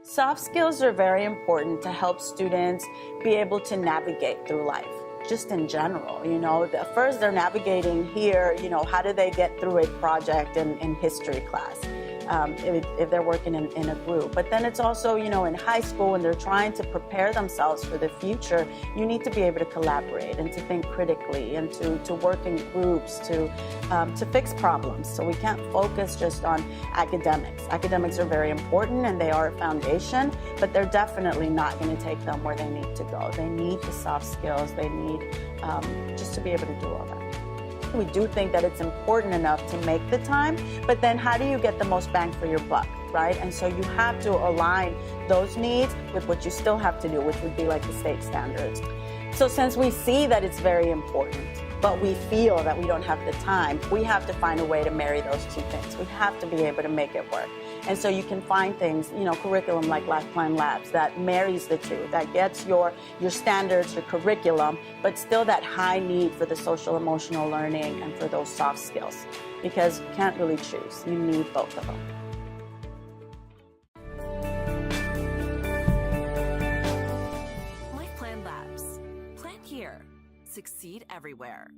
Soft skills are very important to help students be able to navigate through life, just in general. First they're navigating here, how do they get through a project in history class? If they're working in a group. But then it's also, in high school when they're trying to prepare themselves for the future, you need to be able to collaborate and to think critically and to work in groups to fix problems. So we can't focus just on academics. Academics are very important and they are a foundation, but they're definitely not going to take them where they need to go. They need the soft skills. They need just to be able to do all that. We do think that it's important enough to make the time, but then how do you get the most bang for your buck, right? And so you have to align those needs with what you still have to do, which would be like the state standards. So since we see that it's very important, but we feel that we don't have the time, we have to find a way to marry those two things. We have to be able to make it work. And so you can find things, curriculum like LifePlan Labs that marries the two, that gets your standards, your curriculum, but still that high need for the social emotional learning and for those soft skills, because you can't really choose. You need both of them. LifePlan Labs. Plan here. Succeed everywhere.